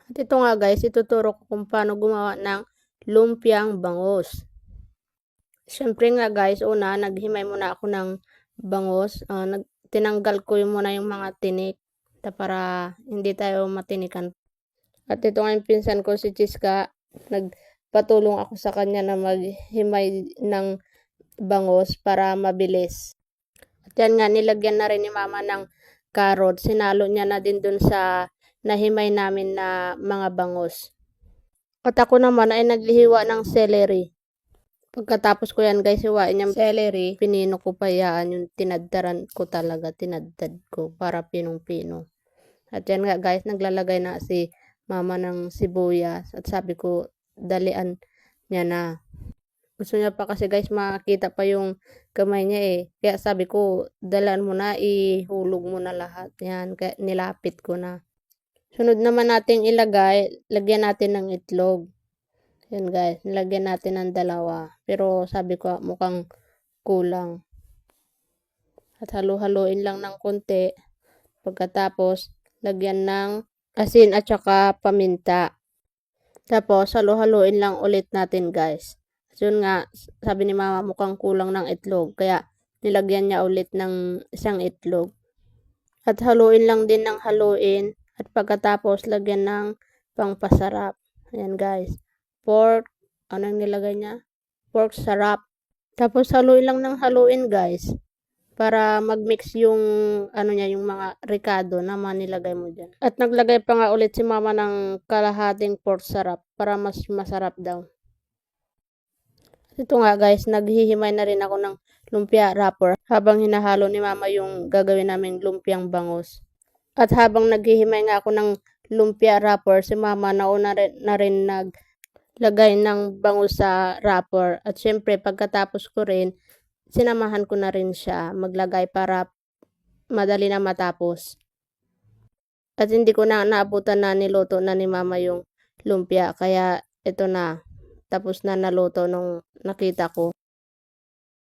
At ito nga guys, ituturo ko kung paano gumawa ng lumpiang bangus. Siyempre nga guys, una, naghimay muna ako ng bangus. Tinanggal ko muna yung mga tinik para hindi tayo matinikan. At ito nga yung pinsan ko si Chiska, nagpatulong ako sa kanya na maghimay ng bangus para mabilis. At yan nga, nilagyan na rin ni mama ng carrot. Sinalo niya na din dun sa nahimay namin na mga bangus. At ako naman ay naghihiwa ng celery. Pagkatapos ko yan guys, hiwain yung celery, pinino ko pa yan, yung tinadtaran ko talaga, tinaddad ko para pinong-pino. At yan nga guys, naglalagay na si mama ng sibuyas at sabi ko, dalian niya na. Gusto niya pa kasi guys, makita pa yung kamay niya eh. Kaya sabi ko, dalan mo na, ihulog mo na lahat. Yan, kaya nilapit ko na. Sunod naman nating ilagay, lagyan natin ng itlog. Yan guys, nilagyan natin ng 2. Pero sabi ko mukhang kulang. At halu-haluin lang ng konti. Pagkatapos, lagyan ng asin at saka paminta. Tapos, halu-haluin lang ulit natin guys. Yun nga, sabi ni mama mukhang kulang ng itlog. Kaya, nilagyan niya ulit ng isang itlog. At haluin lang din ng haluin. At pagkatapos, lagyan ng pangpasarap. Ayan guys. Pork, anong nilagay niya? Pork sarap. Tapos haluin lang ng haluin guys. Para mag-mix yung niya, yung mga ricado na manilagay mo dyan. At naglagay pa nga ulit si mama ng kalahating pork sarap para mas masarap daw. Ito nga guys, naghihimay na rin ako ng lumpia wrapper habang hinahalo ni mama yung gagawin naming lumpiang bangus. At habang naghihimay nga ako ng lumpia wrapper, si mama nauna na rin naglagay ng bangus sa wrapper. At syempre, pagkatapos ko rin, sinamahan ko na rin siya maglagay para madali na matapos. At hindi ko na naabutan na niluto na ni mama yung lumpia. Kaya ito na, tapos na naluto nung nakita ko.